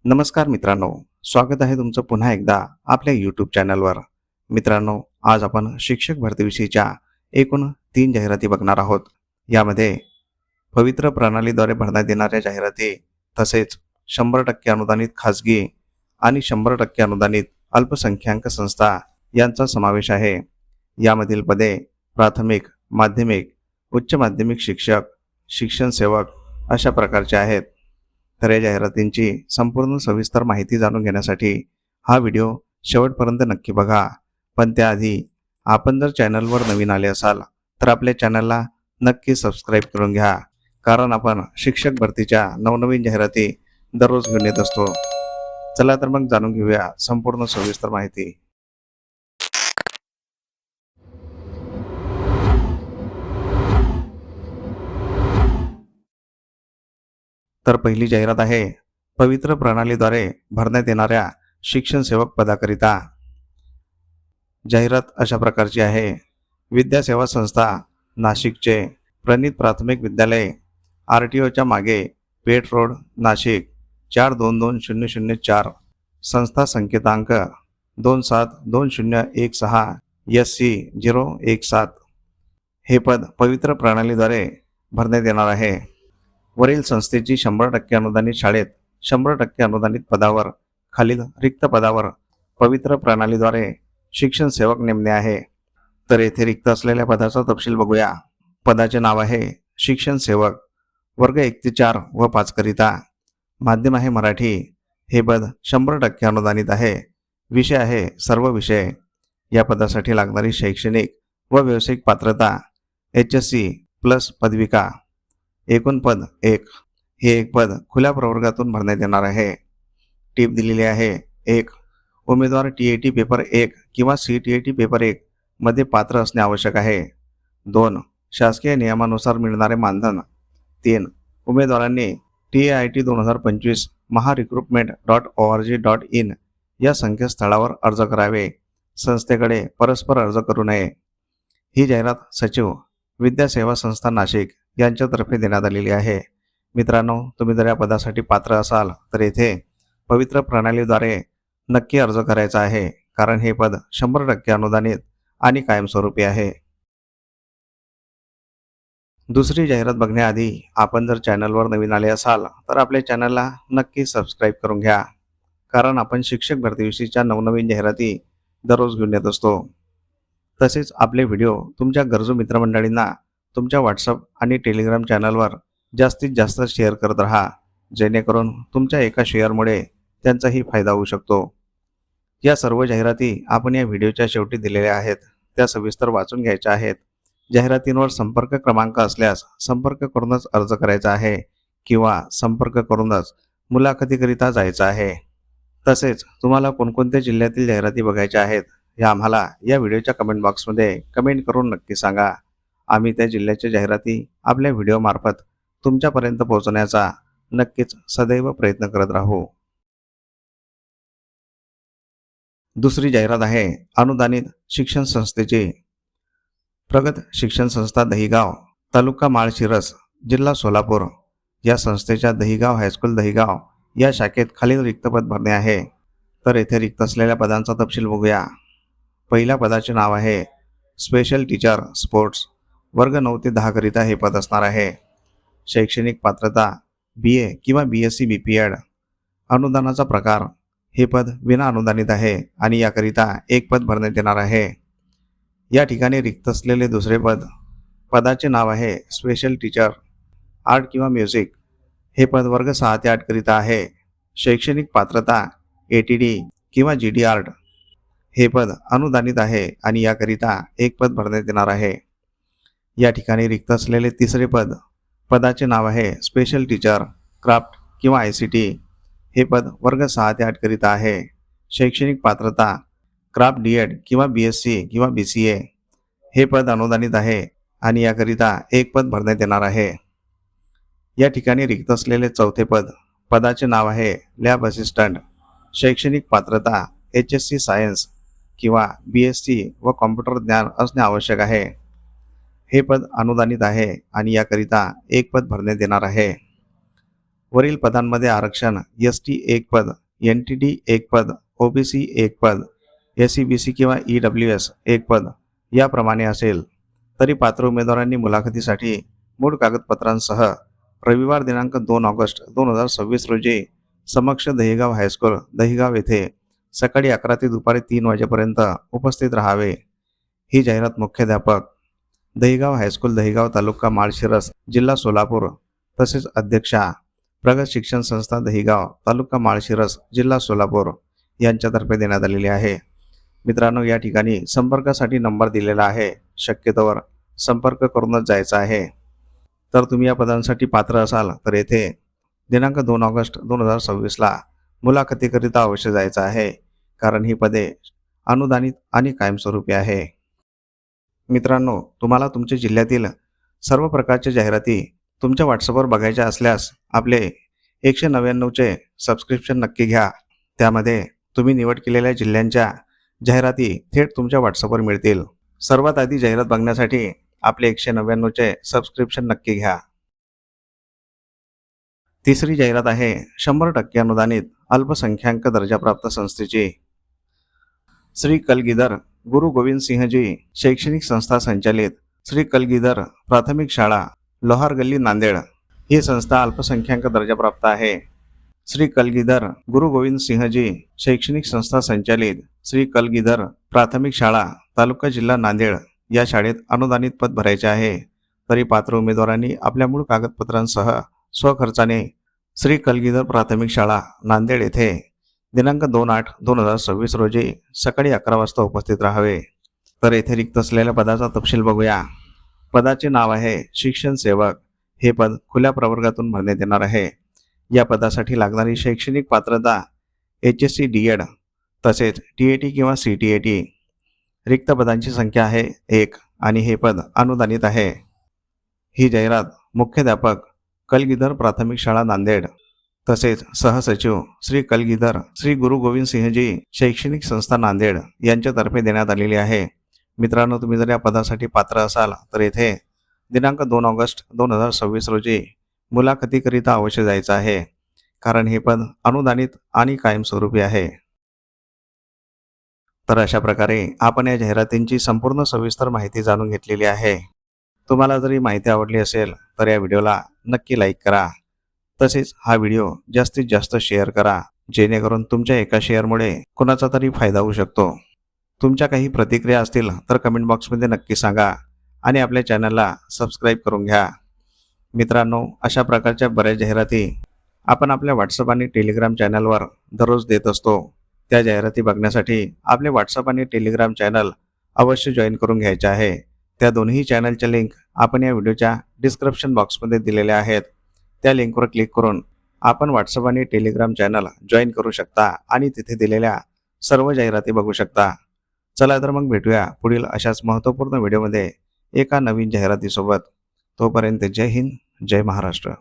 नमस्कार मित्रांनो, स्वागत आहे तुमचं पुन्हा एकदा आपल्या यूट्यूब चॅनलवर. मित्रांनो, आज आपण शिक्षक भरतीविषयीच्या एकूण 3 जाहिराती बघणार आहोत. यामध्ये पवित्र प्रणालीद्वारे भरण्यात येणाऱ्या जाहिराती, तसेच 100% अनुदानित खाजगी आणि 100% अनुदानित अल्पसंख्याक संस्था यांचा समावेश आहे. यामधील पदे प्राथमिक, माध्यमिक, उच्च माध्यमिक शिक्षक, शिक्षण सेवक अशा प्रकारचे आहेत. तर या जाहिरातींची संपूर्ण सविस्तर माहिती जाणून घेण्यासाठी हा व्हिडिओ शेवटपर्यंत नक्की बघा. पण त्याआधी आपण जर चॅनलवर नवीन आले असाल तर आपल्या चॅनलला नक्की सबस्क्राईब करून घ्या, कारण आपण शिक्षक भरतीच्या नवनवीन जाहिराती दररोज घेऊन येत असतो. चला तर मग जाणून घेऊया संपूर्ण सविस्तर माहिती. तर पहिली जाहिरात आहे पवित्र प्रणालीद्वारे भरण्यात येणाऱ्या शिक्षण सेवक पदाकरिता. जाहिरात अशा प्रकारची आहे. विद्यासेवा संस्था नाशिकचे प्रणित प्राथमिक विद्यालय RTOच्या मागे, पेठ रोड, नाशिक 422004. संस्था संकेतांक 272016 SC017. हे पद पवित्र प्रणालीद्वारे भरण्यात येणार आहे. वरील संस्थेची 100% अनुदानित शाळेत 100% अनुदानित पदावर खालील रिक्त पदावर पवित्र प्रणालीद्वारे शिक्षण सेवक नेमणे आहे. तर येथे रिक्त असलेल्या पदाचा तपशील बघूया. पदाचे नाव आहे शिक्षण सेवक, वर्ग 1 ते 4 व 5 करिता. माध्यम आहे मराठी. हे पद 100% अनुदानित आहे. विषय आहे सर्व विषय. या पदासाठी लागणारी शैक्षणिक व व्यावसायिक पात्रता HSC प्लस पदविका. एकूण पद 1. हे एक पद खुल्या प्रवर्गातून भरण्यात येणार आहे. टीप दिलेली आहे. 1. उमेदवार TAT पेपर 1 किंवा CTAT पेपर 1 मध्ये पात्र असणे आवश्यक आहे. 2. शासकीय नियमानुसार मिळणारे मानधन. 3. उमेदवारांनी TAIT 2025 maharecruitment.org.in या संकेतस्थळावर अर्ज करावे. संस्थेकडे परस्पर अर्ज करू नये. ही जाहिरात सचिव, विद्यासेवा संस्था नाशिक यांच्यातर्फे देण्यात आलेली आहे. मित्रांनो, तुम्ही जर या पदासाठी पात्र असाल तर येथे पवित्र प्रणालीद्वारे नक्की अर्ज करायचा आहे, कारण हे पद 100% अनुदानित आणि कायमस्वरूपी आहे. दुसरी जाहिरात बघण्याआधी आपण जर चॅनलवर नवीन आले असाल तर आपल्या चॅनलला नक्की सबस्क्राईब करून घ्या, कारण आपण शिक्षक भरतीविषयीच्या नवनवीन जाहिराती दररोज घेऊन येत असतो. तसेच आपले व्हिडिओ तुमच्या गरजू मित्रमंडळींना तुमच्या WhatsApp आणि टेलिग्राम चॅनलवर जास्तीत जास्त शेअर करत राहा, जेणेकरून तुमच्या एका शेअरमुळे त्यांचाही फायदा होऊ शकतो. या सर्व जाहिराती आपण या व्हिडिओच्या शेवटी दिलेल्या आहेत, त्या सविस्तर वाचून घ्यायच्या आहेत. जाहिरातींवर संपर्क क्रमांक असल्यास संपर्क करूनच अर्ज करायचा आहे किंवा संपर्क करूनच मुलाखतीकरिता जायचं आहे. तसेच तुम्हाला कोणकोणत्या जिल्ह्यातील जाहिराती बघायच्या आहेत हे आम्हाला या व्हिडिओच्या कमेंट बॉक्समध्ये कमेंट करून नक्की सांगा. आम्ही त्या जिल्ह्याच्या जाहिराती आपल्या व्हिडिओमार्फत तुमच्यापर्यंत पोहोचवण्याचा नक्कीच सदैव प्रयत्न करत राहू. दुसरी जाहिरात आहे अनुदानित शिक्षण संस्थेची. प्रगत शिक्षण संस्था दहिगाव, तालुका माळशिरस, जिल्हा सोलापूर या संस्थेच्या दहिगाव हायस्कूल दहिगाव या शाखेत खालील रिक्त पद भरणे आहे. तर येथे रिक्त असलेल्या पदांचा तपशील बघूया. पहिल्या पदाचे नाव आहे स्पेशल टीचर स्पोर्ट्स, वर्ग 9 ते 10 करिता हे पद असणार आहे. शैक्षणिक पात्रता BA किंवा BSc BPEd. अनुदानाचा प्रकार हे पद विना अनुदानित आहे आणि याकरिता एक पद भरण्यात येणार आहे. या ठिकाणी रिक्त असलेले दुसरे पद, पदाचे नाव आहे स्पेशल टीचर आर्ट किंवा म्युझिक. हे पद वर्ग 6 ते 8 करिता आहे. शैक्षणिक पात्रता ATD किंवा GD आर्ट. हे पद अनुदानित आहे आणि याकरिता एक पद भरण्यात येणार आहे. या ठिकाणी रिक्त असलेले तिसरे पद, पदाचे नाव आहे स्पेशल टीचर क्राफ्ट किंवा ICT. हे पद वर्ग 6 ते 8 करिता आहे. शैक्षणिक पात्रता क्राफ्ट DED किंवा BSc किंवा BCA. हे पद अनुदानित आहे आणि याकरिता एक पद भरण्यात येणार आहे. या ठिकाणी रिक्त असलेले चौथे पद, पदाचे नाव आहे लॅब असिस्टंट. शैक्षणिक पात्रता HSC सायन्स किंवा BSc व कॉम्प्युटर ज्ञान असणे आवश्यक आहे. हे पद अनुदानित आहे आणि याकरिता एक पद भरण्यात येणार आहे. वरील पदांमध्ये आरक्षण ST 1 पद, NTD 1 पद, OBC 1 पद, SEBC किंवा EWS 1 पद याप्रमाणे असेल, तरी पात्र उमेदवारांनी मुलाखतीसाठी मूळ कागदपत्रांसह रविवार दिनांक 2 ऑगस्ट 2026 रोजी समक्ष दहिगाव हायस्कूल दहिगाव येथे सकाळी 11 ते दुपारी 3 वाजेपर्यंत उपस्थित राहावे. ही जाहिरात मुख्याध्यापक दहिगाव हायस्कूल दहिगाव तालुका माळशिरस जिल्हा सोलापूर तसेच अध्यक्षा प्रगत शिक्षण संस्था दहिगाव तालुका माळशिरस जिल्हा सोलापूर यांच्यातर्फे देण्यात आलेली आहे. मित्रांनो, या ठिकाणी संपर्कासाठी नंबर दिलेला आहे. शक्यतोवर संपर्क करूनच जायचा आहे. तर तुम्ही या पदांसाठी पात्र असाल तर येथे दिनांक 2 ऑगस्ट 2026ला मुलाखतीकरिता अवश्य जायचं आहे, कारण ही पदे अनुदानित आणि कायमस्वरूपी आहे. मित्रांनो, तुम्हाला तुमच्या जिल्ह्यातील सर्व प्रकारच्या जाहिराती तुमच्या व्हॉट्सअपवर बघायच्या असल्यास आपले 199चे सबस्क्रिप्शन नक्की घ्या. त्यामध्ये तुम्ही निवड केलेल्या जिल्ह्यांच्या जाहिराती थेट तुमच्या व्हॉट्सअपवर मिळतील. सर्वात आधी जाहिरात बघण्यासाठी आपले 199चे सबस्क्रिप्शन नक्की घ्या. तिसरी जाहिरात आहे 100% अनुदानित अल्पसंख्याक दर्जाप्राप्त संस्थेची. श्री कलगीधर गुरु गोविंद सिंहजी शैक्षणिक संस्था संचालित श्री कलगीधर प्राथमिक शाळा लोहार गल्ली नांदेड ही संस्था अल्पसंख्याक दर्जाप्राप्त आहे. श्री कलगीधर गुरु गोविंद सिंहजी शैक्षणिक संस्था संचालित श्री कलगीधर प्राथमिक शाळा तालुका जिल्हा नांदेड या शाळेत अनुदानित पद भरायचे आहे. तरी पात्र उमेदवारांनी आपल्या मूळ कागदपत्रांसह स्वखर्चाने श्री कलगीधर प्राथमिक शाळा नांदेड येथे दिनांक 2/8/2026 रोजी सकाळी 11 वाजता उपस्थित राहावे. तर येथे रिक्त असलेल्या पदाचा तपशील बघूया. पदाचे नाव आहे शिक्षण सेवक. हे पद खुल्या प्रवर्गातून भरण्यात येणार आहे. या पदासाठी लागणारी शैक्षणिक पात्रता HSC DED तसेच TAT किंवा CTAT. रिक्त पदांची संख्या आहे 1 आणि हे पद अनुदानित आहे. ही जाहिरात मुख्याध्यापक कलगीधर प्राथमिक शाळा नांदेड तसेच सहसचिव श्री कलगीधर श्री गुरु गोविंद सिंहजी शैक्षणिक संस्था नांदेड यांच्यातर्फे देण्यात आलेली आहे. मित्रांनो, तुम्ही जर या पदासाठी पात्र असाल तर येथे दिनांक 2 ऑगस्ट 2026 रोजी मुलाखतीकरिता अवश्य जायचं आहे, कारण हे पद अनुदानित आणि कायमस्वरूपी आहे. तर अशा प्रकारे आपण या जाहिरातींची संपूर्ण सविस्तर माहिती जाणून घेतलेली आहे. तुम्हाला जर ही माहिती आवडली असेल तर या व्हिडिओला नक्की लाईक करा. तसेच हा व्हिडिओ जास्तीत जास्त शेअर करा, जेणेकरून तुमच्या एका शेअरमुळे कोणाचा तरी फायदा होऊ शकतो. तुमच्या काही प्रतिक्रिया असतील तर कमेंट बॉक्समध्ये नक्की सांगा आणि आपल्या चॅनलला सबस्क्राईब करून घ्या. मित्रांनो, अशा प्रकारच्या बऱ्याच जाहिराती आपण आपल्या व्हॉट्सअप आणि टेलिग्राम चॅनलवर दररोज देत असतो. त्या जाहिराती बघण्यासाठी आपले व्हॉट्सअप आणि टेलिग्राम चॅनल अवश्य जॉईन करून घ्यायचे आहे. त्या दोन्ही चॅनलच्या लिंक आपण या व्हिडिओच्या डिस्क्रिप्शन बॉक्समध्ये दिलेल्या आहेत. त्या लिंकवर क्लिक करून आपण व्हॉट्सअप आणि टेलिग्राम चॅनल जॉईन करू शकता आणि तिथे दिलेल्या सर्व जाहिराती बघू शकता. चला तर मग भेटूया पुढील अशाच महत्त्वपूर्ण व्हिडिओमध्ये एका नवीन जाहिरातीसोबत. तोपर्यंत जय हिंद, जय महाराष्ट्र.